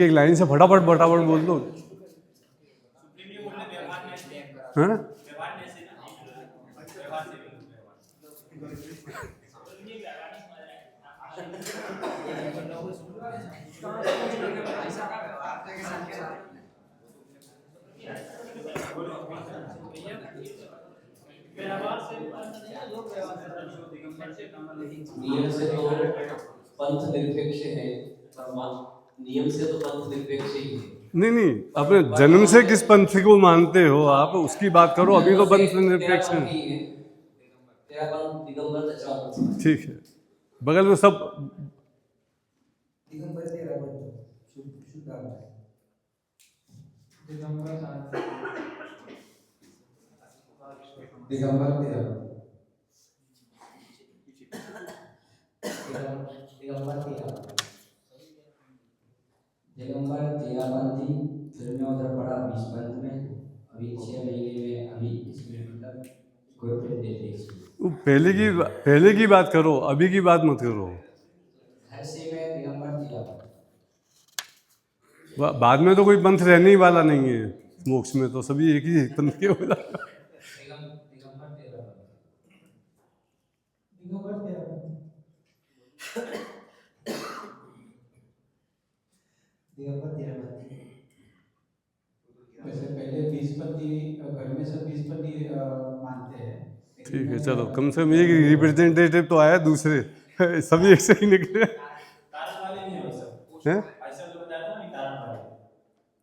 एक लाइन से फटाफट फटाफट बोल दो। हाँ? नियम से तो पंथ निरपेक्ष है, नियम से तो पंथ निरपेक्ष ही है। नहीं, अपने जन्म से किस पंथ को मानते हो आप, उसकी बात करो। अभी तो पंथ निरपेक्ष है। तेरा पंथ दिगंबर दशवापंथ। ठीक है, बगल में सब दिगंबर तेरा पंथ शुद्ध आता है। दिगंबर तेरा दिगंबर तेरापंथी। फिर मैं उधर पढ़ा 20 पंथ में। अभी 6 महीने में अभी इसमें मतलब इक्विपमेंट देते हैं। पहले की बात करो, अभी की बात मत करो। घर से मैं दिगंबर तेरापंथ। बाद में तो कोई पंथ रहने ही वाला नहीं है, मोक्ष में तो सभी एक ही पंथ के हो जाएगा। दिगंबर तेरापंथ। दिगंबर तेरा पंथ। दिगंबर तेरा पंथ। वैसे पहले 20पंथी घर में सब 20पंथी मानते हैं। ठीक है, चलो कम से कम एक रिप्रेजेंटेटिव तो आया, दूसरे सभी एक से ही निकले तारण वाले नहीं है सब हैं। ऐसा जो बताया था ना, तारण वाले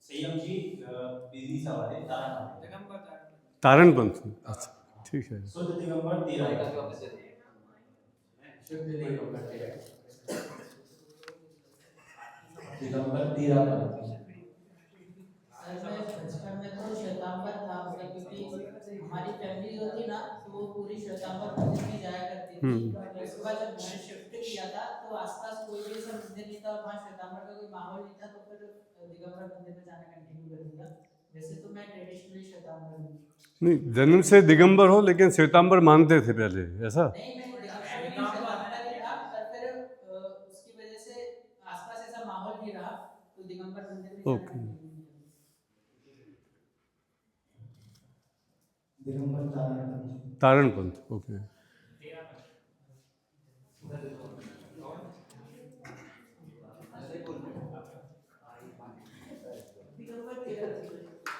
संयम जी बिजली वाले तारण वाले तारण पंथ। अच्छा, ठीक है। शुद्ध दिगंबर तेरा शुद्ध दिगंबर तेरा पंथ। सर मैं बचपन में तो श्वेतांबर था, मतलब क्योंकि हमारी फैमिली जो थी ना, तो वो पूरी श्वेतांबर मंदिर में जाया करती थी। उसके बाद जब घर शिफ्ट किया था तो आसपास कोई भी ऐसा मंदिर नहीं था और वहाँ श्वेतांबर का कोई माहौल नहीं था, तो फिर दिगंबर मंदिर में जाना कंटिन्यू कर दिया। वैसे तो मैं ट्रेडिशनली श्वेतांबर हूँ। नहीं, जन्म से दिगंबर हो लेकिन श्वेतांबर मानते थे पहले, ऐसा? नहीं, मैं श्वेतांबर ही था, पर फिर उसकी वजह से आसपास ऐसा माहौल नहीं रहा, तो दिगंबर मंदिर में जाना ओके। कंटिन्यू किया। दिगंबर तारण पंथी। तारण पंथ, ओके।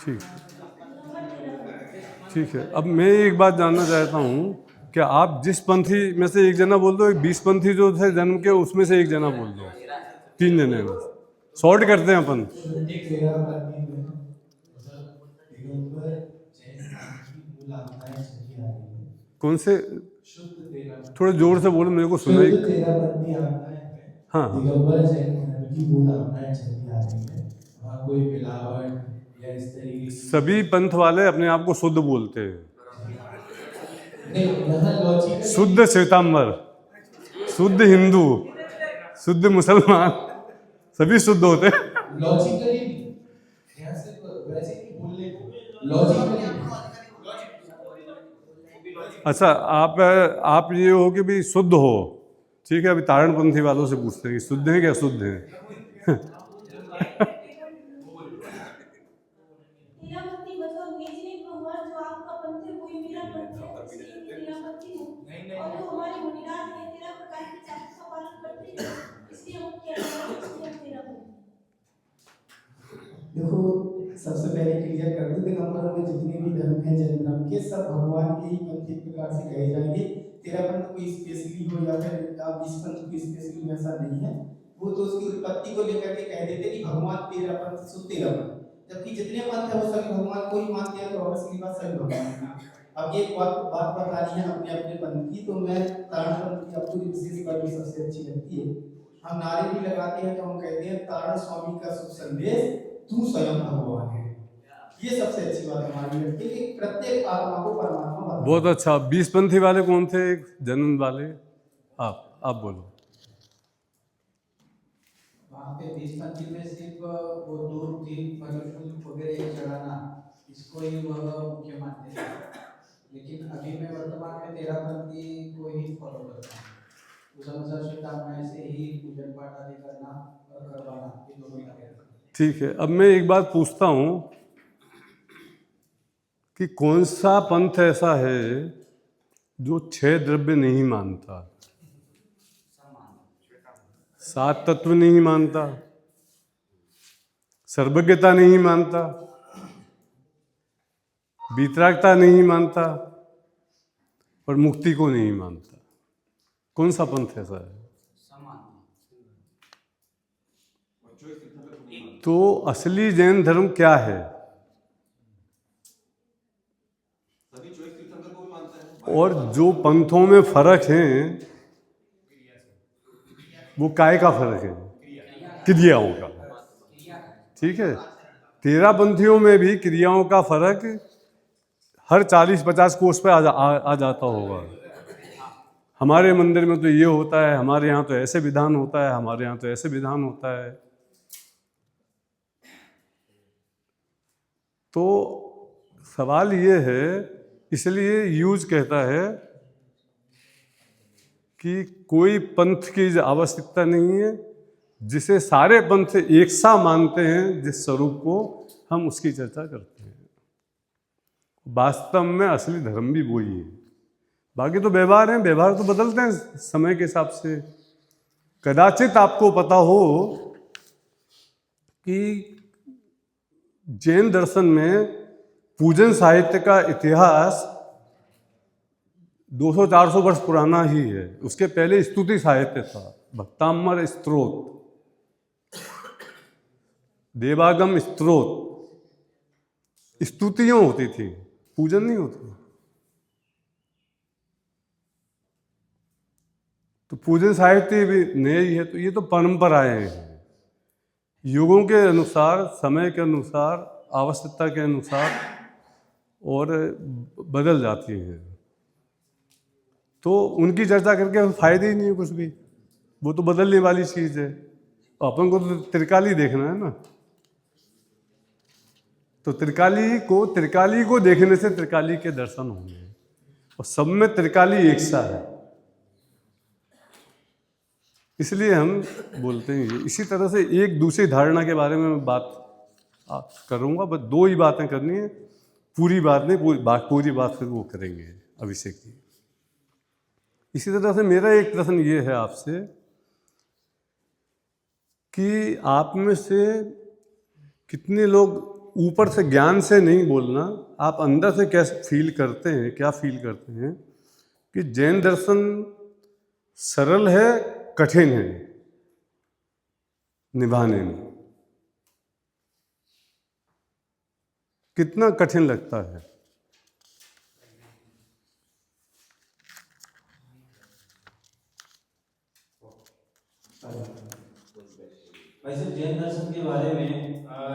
ठीक ठीक है। अब मैं एक बात जानना चाहता हूँ कि आप जिस पंथी में से एक जना बोल दो, 20 पंथी जो थे जन्म के, उसमें से एक जना बोल दो। 3 जने बस, शॉर्ट करते हैं अपन। तेरा पंथी में दिगंबर जैन की मूल आत्माएं चली आ रही है। कौन से? शुद्ध तेरा, थोड़ा जोर से बोलो, मेरे को सुनाई। शुद्ध तेरा पंथी आत्माएं में हाँ, दिगंबर जैन धर्म की मूल आत्माएं चली आ रही है। वहाँ कोई मिलावट या इस तरीके की सभी पंथ वाले अपने आप को शुद्ध बोलते हैं। नहीं, यहाँ लॉजिकली शुद्ध श्वेतांबर, शुद्ध हिंदू, शुद्ध मुसलमान, सभी शुद्ध होते हैं। लॉजिकली यहाँ से वैसे नहीं बोलने को लॉजिकली। अच्छा, आप ये हो कि भाई शुद्ध हो, ठीक है। अभी तारणपंथी वालों से पूछते हैं कि शुद्ध है क्या शुद्ध है। मतलब ये नहीं कहूँगा जो आपका पंथ है वही मेरा पंथ है, इसलिए मैं तेरापंथी हूँ। और जो हमारे मुनिराज है 13 प्रकार की चापों का पालन करते हैं, इसलिए हम तेरापंथी। देखो, सबसे पहले क्लियर कर दूं, दिगंबरों में जितने भी धर्म हैं जैन धर्म के, सब भगवान के ही पंथ एक प्रकार से कहे जाएंगे। तेरा पंथ कोई स्पेशली हो या फिर 20 पंथ कोई स्पेशली हो, ऐसा नहीं है। वो तो उसकी उत्पत्ति को लेकर के कह देते कि भगवान तेरा पंथ सो तेरा पंथ, जबकि जितने पंथ है वो सभी भगवान को ही मानते हैं, तो ऑब्वियसली बात सभी भगवान की। अब ये बात बतानी है अपने अपने पंथ की, तो मैं तारण पंथ की आपको विशेष बात जो सबसे अच्छी लगती है, हम नारे भी लगाते हैं तो हम कहते हैं तारण स्वामी का शुभ संदेश, तू स्वयं भगवान है। ये सबसे अच्छी बात हमारी लगती है कि प्रत्येक आत्मा को परमात्मा बताता है। बहुत अच्छा। 20 पंथी वाले कौन थे? जन्म वाले आप बोलो। वहाँ पे 20 पंथी में सिर्फ वो दूध फल फूल वगैरह चढ़ाना, इसको ही वह मुख्य मानते हैं। लेकिन अभी मैं वर्तमान में तेरापंथी को ही फॉलो करता हूँ। उस अनुसार श्वेतांबर से ही पूजन पाठ आदि करना और करवाना, ये दोनों करेगा। ठीक है, अब मैं एक बात पूछता हूँ कि कौन सा पंथ ऐसा है जो 6 द्रव्य नहीं मानता, 7 तत्व नहीं मानता, सर्वज्ञता नहीं मानता, वीतरागता नहीं मानता और मुक्ति को नहीं मानता? कौन सा पंथ ऐसा है? तो असली जैन धर्म क्या है? और जो पंथों में फर्क है वो काय का फर्क है? क्रियाओं का। ठीक है, 13 पंथियों में भी क्रियाओं का फर्क हर 40-50 कोस पे आ जाता होगा। हमारे मंदिर में तो ये होता है, हमारे यहाँ तो ऐसे विधान होता है, हमारे यहाँ तो ऐसे विधान होता है। तो सवाल ये है, इसलिए यूज कहता है कि कोई पंथ की आवश्यकता नहीं है, जिसे सारे पंथ एक सा मानते हैं, जिस स्वरूप को हम उसकी चर्चा करते हैं। वास्तव में असली धर्म भी वही है। बाकी तो व्यवहार हैं, व्यवहार तो बदलते हैं समय के हिसाब से। कदाचित आपको पता हो कि जैन दर्शन में पूजन साहित्य का इतिहास 200-400 वर्ष पुराना ही है। उसके पहले स्तुति साहित्य था, भक्तामर स्तोत्र, देवागम स्तोत्र, स्तुतियां होती थी, पूजन नहीं होती। तो पूजन साहित्य भी नया ही है। तो ये तो परंपराएं हैं, युगों के अनुसार, समय के अनुसार, आवश्यकता के अनुसार और बदल जाती हैं। तो उनकी चर्चा करके फायदे ही नहीं है कुछ भी, वो तो बदलने वाली चीज है। अपन को तो त्रिकाली देखना है ना। तो त्रिकाली को देखने से त्रिकाली के दर्शन होंगे, और सब में त्रिकाली एक सा है, इसलिए हम बोलते हैं। इसी तरह से एक दूसरी धारणा के बारे में बात करूंगा, बस 2 ही बातें करनी है, पूरी बात नहीं, पूरी बात फिर वो करेंगे अभिषेक की। इसी तरह से मेरा एक प्रश्न ये है आपसे कि आप में से कितने लोग, ऊपर से ज्ञान से नहीं बोलना, आप अंदर से कैसे फील करते हैं, क्या फील करते हैं कि जैन दर्शन सरल है, कठिन है निभाने में? कितना कठिन लगता है? वैसे जैन दर्शन के बारे में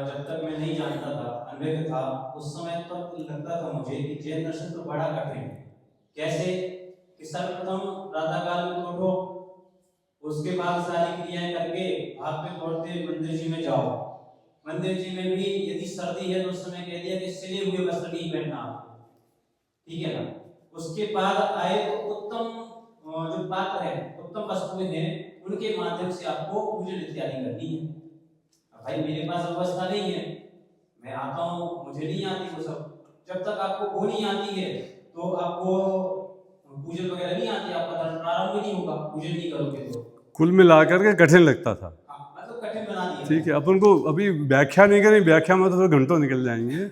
जब तक मैं नहीं जानता था, अनभिज्ञ था, उस समय तक लगता था मुझे कि जैन दर्शन तो बड़ा कठिन है। कैसे कि सर्वप्रथम प्रातःकाल में तो उठो, उसके बाद सारी क्रियाएं करके भागते दौड़ते मंदिर जी में जाओ। मंदिर जी में भी यदि सर्दी है तो उस समय कह दिया कि सिले हुए वस्त्र नहीं पहनना आपको, ठीक है ना। उसके बाद आए तो उत्तम जो पात्र है, उत्तम वस्तुएं हैं, उनके माध्यम से आपको पूजन इत्यादि करनी है। अब भाई मेरे पास व्यवस्था नहीं है, मैं आता हूँ, मुझे नहीं आती वो सब। जब तक आपको वो नहीं आती है तो आपको पूजन वगैरह नहीं आती, आपका धर्म प्रारंभ ही नहीं होगा, पूजन नहीं करोगे तो। कुल मिलाकर के कठिन लगता था। मतलब कठिन बना दिया। ठीक है, अपन को अभी व्याख्या नहीं करें, व्याख्या में तो घंटों निकल जाएंगे।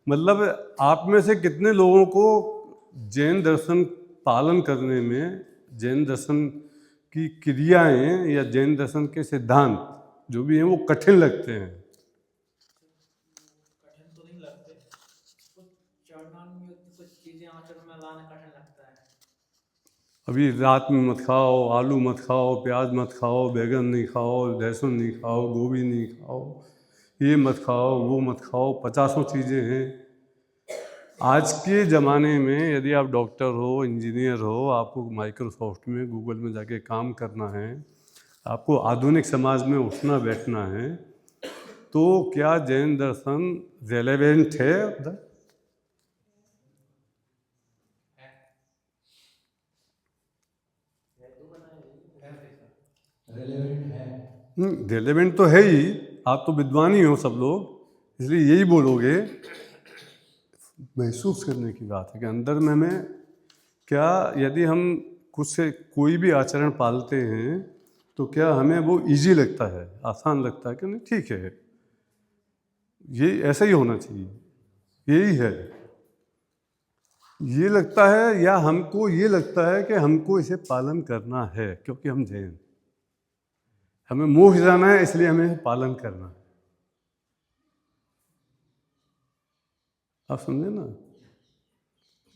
मतलब आप में से कितने लोगों को जैन दर्शन पालन करने में, जैन दर्शन की क्रियाएं या जैन दर्शन के सिद्धांत जो भी हैं वो कठिन लगते हैं? कठिन तो नहीं लगते, कुछ चरणों कुछ चीजें आचरण में लाना कठिन लगता है। अभी रात में मत खाओ, आलू मत खाओ, प्याज मत खाओ, बैगन नहीं खाओ, लहसुन नहीं खाओ, गोभी नहीं खाओ, ये मत खाओ, वो मत खाओ, 50 चीज़ें हैं। आज के ज़माने में यदि आप डॉक्टर हो, इंजीनियर हो, आपको माइक्रोसॉफ्ट में, गूगल में जाके काम करना है, आपको आधुनिक समाज में उठना बैठना है, तो क्या जैन दर्शन रेलेवेंट है उधर? रेलेवेंट है। रेलेवेंट तो है ही, आप तो विद्वान ही हो सब लोग, इसलिए यही बोलोगे। महसूस करने की बात है कि अंदर में हमें क्या, यदि हम कुछ से कोई भी आचरण पालते हैं तो क्या हमें वो इजी लगता है, आसान लगता है कि नहीं, ठीक है ये ऐसा ही होना चाहिए, यही है, ये लगता है, या हमको ये लगता है कि हमको इसे पालन करना है क्योंकि हम जैन, हमें मोक्ष जाना है इसलिए हमें पालन करना है। आप समझे ना,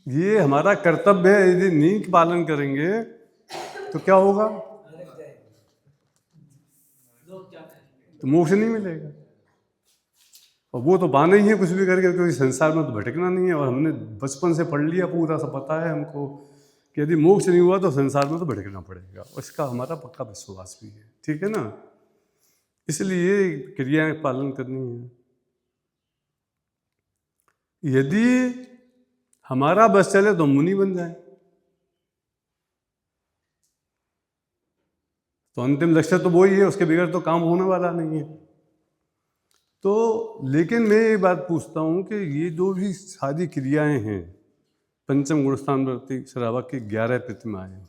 ये हमारा कर्तव्य है। यदि नहीं पालन करेंगे तो क्या होगा, तो मोक्ष नहीं मिलेगा। और वो तो पाना ही है कुछ भी करके, क्योंकि संसार में तो भटकना नहीं है। और हमने बचपन से पढ़ लिया, पूरा सा पता है हमको कि यदि मोक्ष नहीं हुआ तो संसार में तो भटकना पड़ेगा, और इसका हमारा पक्का विश्वास भी है, ठीक है ना। इसलिए क्रियाएं पालन करनी है। यदि हमारा बस चले तो मुनि बन जाए, तो अंतिम लक्ष्य तो वही है, उसके बगैर तो काम होने वाला नहीं है। तो लेकिन मैं ये बात पूछता हूँ कि ये जो भी सारी क्रियाएं हैं, पंचम गुणस्थान वृत्ति श्रावक की 11 प्रतिमाएं,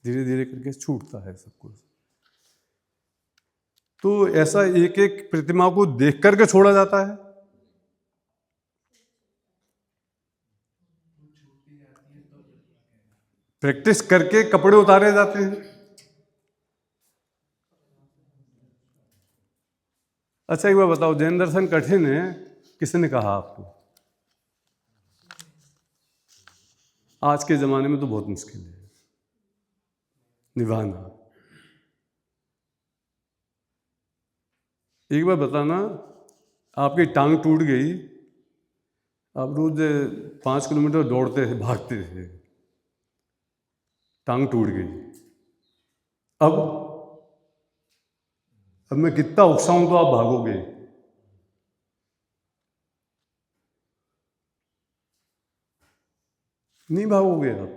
धीरे धीरे करके छूटता है सब कुछ। तो ऐसा एक एक प्रतिमा को देख करके छोड़ा जाता है, प्रैक्टिस करके कपड़े उतारे जाते हैं। अच्छा एक बार बताओ, जैन दर्शन कठिन है किसने कहा आपको? आज के ज़माने में तो बहुत मुश्किल है निभाना। एक बार बताना, आपकी टांग टूट गई, आप रोज 5 किलोमीटर दौड़ते थे, भागते थे, टांग टूट गई, अब मैं कितना उकसाऊं तो आप भागोगे? नहीं भागोगे आप,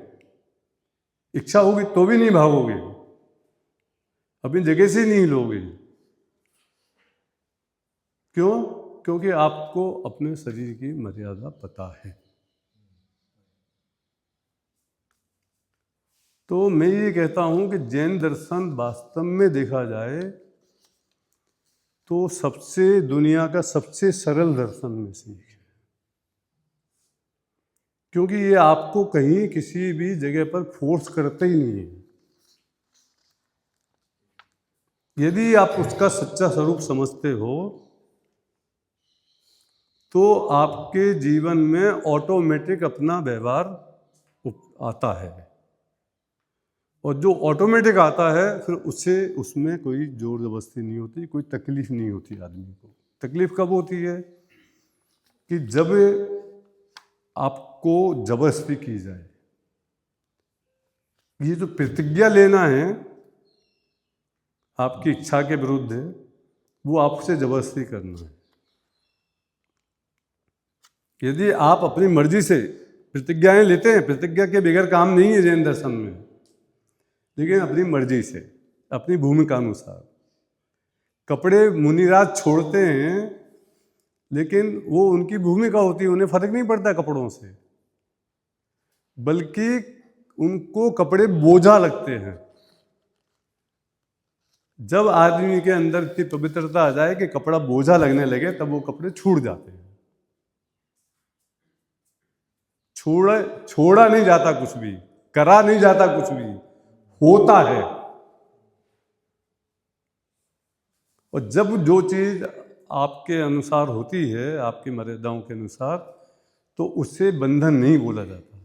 इच्छा होगी तो भी नहीं भागोगे, अपनी जगह से नहीं हिलोगे। क्यों? क्योंकि आपको अपने शरीर की मर्यादा पता है। तो मैं ये कहता हूं कि जैन दर्शन वास्तव में देखा जाए तो सबसे दुनिया का सबसे सरल दर्शन में से एक है, क्योंकि ये आपको कहीं किसी भी जगह पर फोर्स करते ही नहीं है। यदि आप उसका सच्चा स्वरूप समझते हो तो आपके जीवन में ऑटोमेटिक अपना व्यवहार आता है, और जो ऑटोमेटिक आता है फिर उसमें कोई जोर जबरदस्ती नहीं होती, कोई तकलीफ नहीं होती आदमी को। तकलीफ कब होती है कि जब आपको जबरदस्ती की जाए। ये जो प्रतिज्ञा लेना है आपकी इच्छा के विरुद्ध है, वो आपसे जबरदस्ती करना है। यदि आप अपनी मर्जी से प्रतिज्ञाएं लेते हैं, प्रतिज्ञा के बगैर काम नहीं है जैन दर्शन में, लेकिन अपनी मर्जी से, अपनी भूमिका अनुसार। कपड़े मुनिराज छोड़ते हैं, लेकिन वो उनकी भूमिका होती है, उन्हें फर्क नहीं पड़ता कपड़ों से, बल्कि उनको कपड़े बोझा लगते हैं। जब आदमी के अंदर इतनी पवित्रता आ जाए कि कपड़ा बोझा लगने लगे, तब वो कपड़े छूट जाते हैं। छोड़ा नहीं जाता कुछ भी, करा नहीं जाता कुछ भी, होता है। और जब जो चीज आपके अनुसार होती है, आपकी मर्यादाओं के अनुसार, तो उससे बंधन नहीं बोला जाता,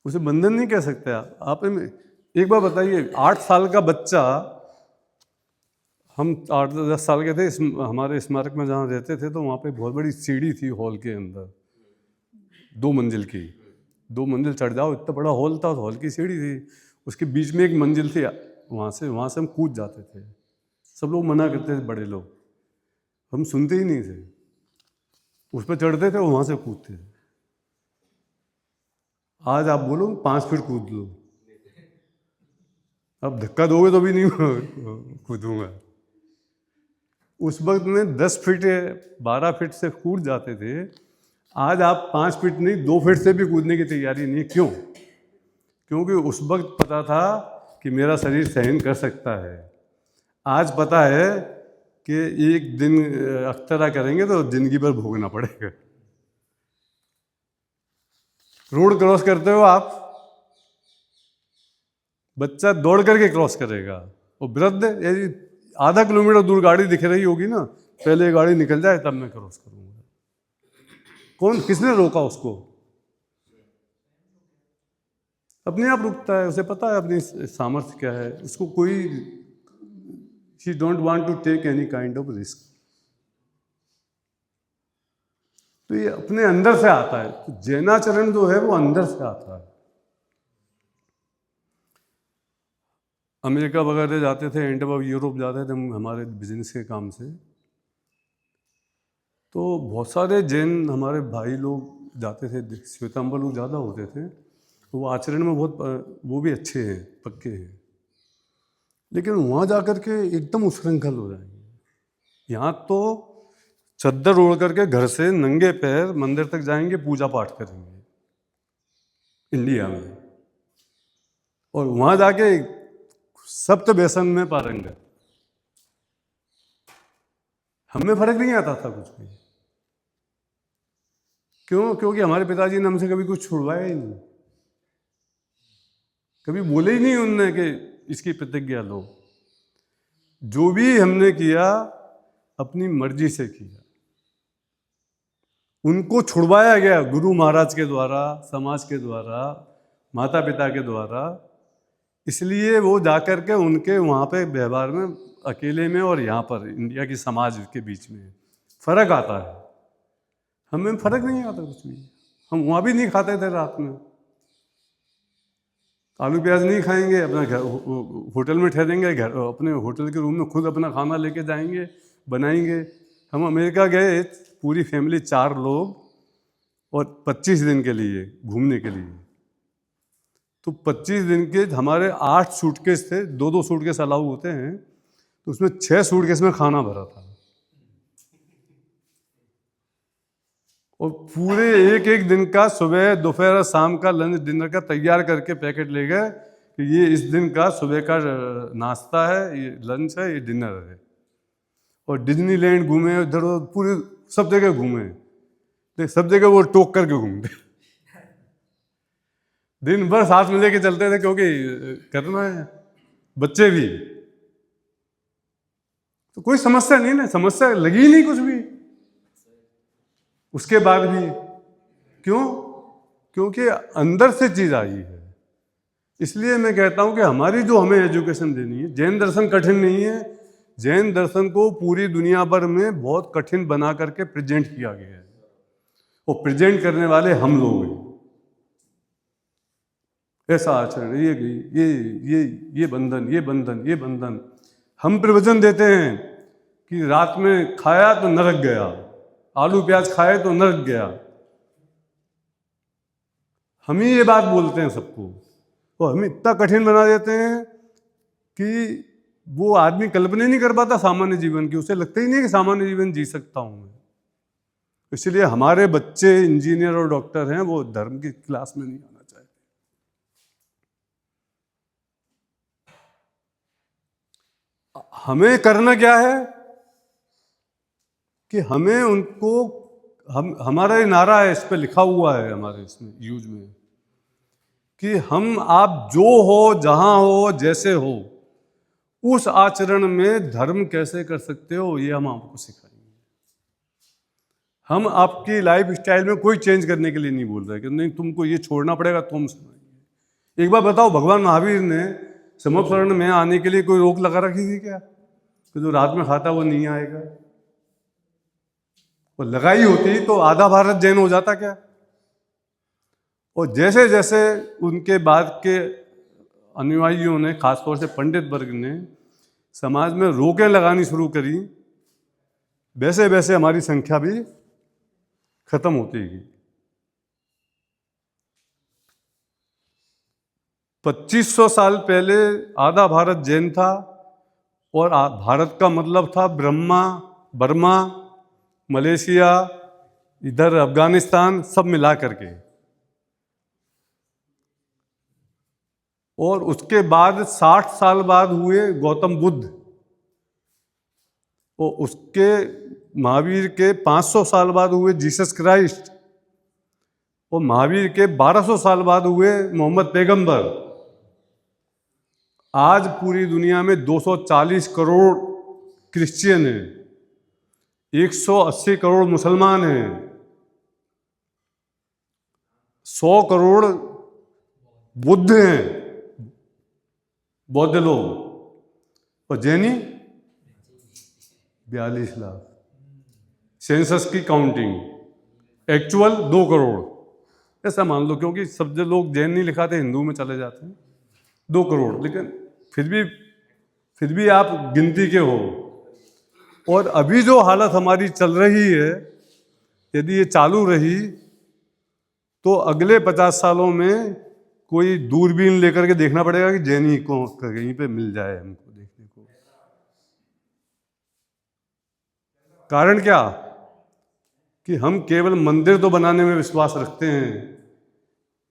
उसे बंधन नहीं कह सकते आप। एक बार बताइए, 8 साल का बच्चा, हम 8-10 साल के थे, हमारे स्मारक में जहाँ रहते थे तो वहाँ पे बहुत बड़ी सीढ़ी थी हॉल के अंदर, 2 मंजिल की, 2 मंजिल चढ़ जाओ, इतना बड़ा हॉल था, हॉल की सीढ़ी थी, उसके बीच में एक मंजिल थी, वहाँ से हम कूद जाते थे। सब लोग मना करते थे, बड़े लोग, हम सुनते ही नहीं थे, उस पर चढ़ते थे, वहाँ से कूदते थे। आज आप बोलो 5 फीट कूद लो, अब धक्का दोगे तो भी नहीं कूदूंगा। उस वक्त में 10 फीट 12 फीट से कूद जाते थे, आज आप 5 फीट नहीं 2 फीट से भी कूदने की तैयारी नहीं। क्यों? क्योंकि उस वक्त पता था कि मेरा शरीर सहन कर सकता है। आज पता है कि एक दिन अख्तरा करेंगे तो जिंदगी भर भोगना पड़ेगा। रोड क्रॉस करते हो आप, बच्चा दौड़ करके क्रॉस करेगा, और वृद्ध यदि आधा किलोमीटर दूर गाड़ी दिख रही होगी ना, पहले गाड़ी निकल जाए तब मैं क्रॉस करूंगा। कौन, किसने रोका उसको? अपने आप रुकता है, उसे पता है अपनी सामर्थ्य क्या है। उसको कोई, he don't want to take any kind of risk। तो ये अपने अंदर से आता है। तो जैनाचरण जो है वो अंदर से आता है। अमेरिका वगैरह जाते थे, एंड अब यूरोप जाते थे हम हमारे बिजनेस के काम से, तो बहुत सारे जैन हमारे भाई लोग जाते थे, श्वेतांबर लोग ज़्यादा होते थे। तो वो आचरण में बहुत, वो भी अच्छे हैं, पक्के हैं, लेकिन वहाँ जा कर के एकदम उच्छृंखल हो जाएंगे। यहाँ तो चद्दर ओढ़ करके घर से नंगे पैर मंदिर तक जाएंगे, पूजा पाठ करेंगे इंडिया में, और वहाँ जाके सप्त व्यसन में पारंगत। हमें फर्क नहीं आता था कुछ भी। क्यों? क्योंकि हमारे पिताजी ने हमसे कभी कुछ छुड़वाया ही नहीं, कभी बोले ही नहीं उनने कि इसकी प्रतिज्ञा लो। जो भी हमने किया अपनी मर्जी से किया। उनको छुड़वाया गया गुरु महाराज के द्वारा, समाज के द्वारा, माता पिता के द्वारा, इसलिए वो जाकर के उनके वहाँ पे व्यवहार में अकेले में और यहाँ पर इंडिया की समाज के बीच में फर्क आता है। हमें फर्क नहीं आता कुछ भी। हम वहाँ भी नहीं खाते थे रात में, आलू प्याज नहीं खाएंगे, अपना घर होटल में ठहरेंगे, घर अपने होटल के रूम में खुद अपना खाना लेके जाएंगे, बनाएंगे। हम अमेरिका गए पूरी फैमिली 4 लोग, और 25 दिन के लिए घूमने के लिए। तो 25 दिन के हमारे 8 सूटकेस थे, 2-2 सूटकेस अलाउ होते हैं, तो उसमें 6 सूटकेस में खाना भरा था, और पूरे एक दिन का सुबह दोपहर शाम का लंच डिनर का तैयार करके पैकेट ले गए कि ये इस दिन का सुबह का नाश्ता है, ये लंच है, ये डिनर है। और डिज्नीलैंड घूमे, उधर पूरे सब जगह घूमे, देख सब जगह वो टोक करके घूमते दिन भर साथ में लेके चलते थे, क्योंकि करना है, बच्चे भी। तो कोई समस्या नहीं ना, समस्या लगी नहीं कुछ भी उसके बाद भी। क्यों? क्योंकि अंदर से चीज आई है। इसलिए मैं कहता हूं कि हमारी जो हमें एजुकेशन देनी है, जैन दर्शन कठिन नहीं है। जैन दर्शन को पूरी दुनिया भर में बहुत कठिन बना करके प्रेजेंट किया गया है, और प्रेजेंट करने वाले हम लोग हैं। ऐसा आचरण, ये बंधन, ये बंधन, ये बंधन। हम प्रवचन देते हैं कि रात में खाया तो नरक गया, आलू प्याज खाए तो नरक गया। हम ही ये बात बोलते हैं सबको, तो हम इतना कठिन बना देते हैं कि वो आदमी कल्पना नहीं कर पाता सामान्य जीवन की। उसे लगता ही नहीं कि सामान्य जीवन जी सकता हूं मैं। इसलिए हमारे बच्चे इंजीनियर और डॉक्टर हैं, वो धर्म की क्लास में नहीं आना चाहते। हमें करना क्या है कि हमें उनको, हमारा ये नारा है, इस पे लिखा हुआ है हमारे इसमें यूज में, कि हम आप जो हो, जहां हो, जैसे हो, उस आचरण में धर्म कैसे कर सकते हो, ये हम आपको सिखाएंगे। हम आपकी लाइफ स्टाइल में कोई चेंज करने के लिए नहीं बोल रहे कि नहीं तुमको ये छोड़ना पड़ेगा, तो हम सुनाएंगे। एक बार बताओ, भगवान महावीर ने समर्पण में आने के लिए कोई रोक लगा रखी थी क्या? कि जो रात में खाता वो नहीं आएगा? वो लगाई होती तो आधा भारत जैन हो जाता क्या? और जैसे जैसे उनके बाद के अनुयायियों ने, खासतौर से पंडित वर्ग ने समाज में रोकें लगानी शुरू करी, वैसे वैसे हमारी संख्या भी खत्म होती गई। 2500 साल पहले आधा भारत जैन था, और भारत का मतलब था ब्रह्मा, बर्मा, मलेशिया, इधर अफगानिस्तान, सब मिला करके। और उसके बाद 60 साल बाद हुए गौतम बुद्ध, और उसके महावीर के 500 साल बाद हुए जीसस क्राइस्ट, और महावीर के 1200 साल बाद हुए मोहम्मद पैगंबर। आज पूरी दुनिया में 240 करोड़ क्रिश्चियन हैं, 180 करोड़ मुसलमान हैं, 100 करोड़ बुद्ध हैं, बौद्ध लोग, और जैनी 42 लाख। सेंसस की काउंटिंग एक्चुअल 2 करोड़, ऐसा मान लो, क्योंकि सब जो लोग जैन नहीं लिखाते हिंदू में चले जाते हैं। 2 करोड़, लेकिन फिर भी आप गिनती के हो। और अभी जो हालत हमारी चल रही है, यदि ये चालू रही तो अगले 50 सालों में कोई दूरबीन लेकर के देखना पड़ेगा कि जैनी को कहीं पे मिल जाए हमको देखने को। कारण क्या? कि हम केवल मंदिर तो बनाने में विश्वास रखते हैं,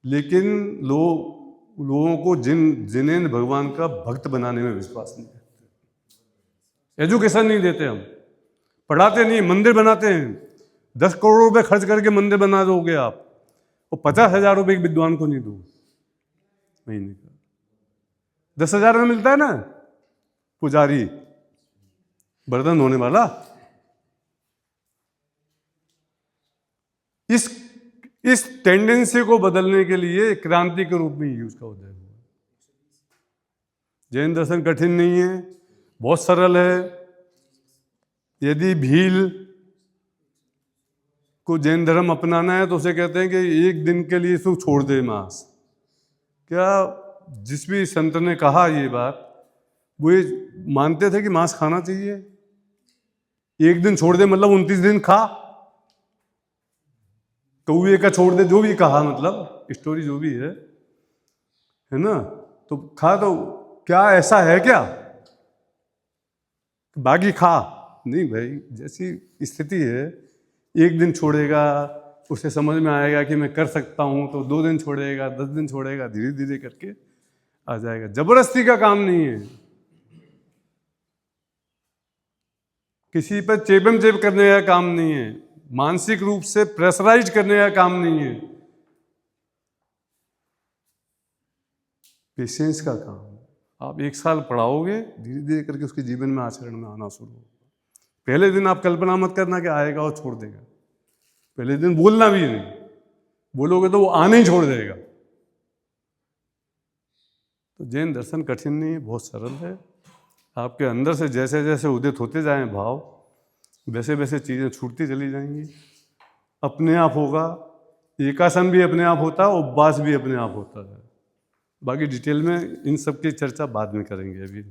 लेकिन लोगों को जिनेंद्र भगवान का भक्त बनाने में विश्वास नहीं रखते। एजुकेशन नहीं देते, हम पढ़ाते नहीं, मंदिर बनाते हैं। 10 करोड़ रुपए खर्च करके मंदिर बना दोगे आप, और 50,000 रुपये एक विद्वान को नहीं दो महीने का। 10,000 में मिलता है ना पुजारी, बर्तन धोने वाला। इस टेंडेंसी को बदलने के लिए क्रांति के रूप में यूज का उदय हुआ। जैन दर्शन कठिन नहीं है, बहुत सरल है। यदि भील को जैन धर्म अपनाना है तो उसे कहते हैं कि एक दिन के लिए तू छोड़ दे मांस। क्या जिस भी संत ने कहा ये बात, वो ये मानते थे कि मांस खाना चाहिए। एक दिन छोड़ दे मतलब 29 दिन खा, कौए का छोड़ दे, जो भी कहा, मतलब स्टोरी जो भी है ना, तो खा। तो क्या ऐसा है क्या बाकी खा? नहीं भाई, जैसी स्थिति है, एक दिन छोड़ेगा, उसे समझ में आएगा कि मैं कर सकता हूं, तो 2 दिन छोड़ेगा, 10 दिन छोड़ेगा, धीरे धीरे करके आ जाएगा। जबरदस्ती का काम नहीं है, किसी पर चेपम चेप करने का काम नहीं है, मानसिक रूप से प्रेशराइज करने का काम नहीं है, पेशेंस का काम है। आप 1 साल पढ़ाओगे, धीरे धीरे करके उसके जीवन में आचरण में आना शुरू होगा। पहले दिन आप कल्पना मत करना कि आएगा और छोड़ देगा। पहले दिन बोलना भी नहीं, बोलोगे तो वो आने ही छोड़ देगा। तो जैन दर्शन कठिन नहीं है, बहुत सरल है। आपके अंदर से जैसे जैसे उदित होते जाएं भाव, वैसे वैसे चीज़ें छूटती चली जाएंगी, अपने आप होगा। एकासन भी अपने आप होता है, उपवास भी अपने आप होता है। बाकी डिटेल में इन सब की चर्चा बाद में करेंगे, अभी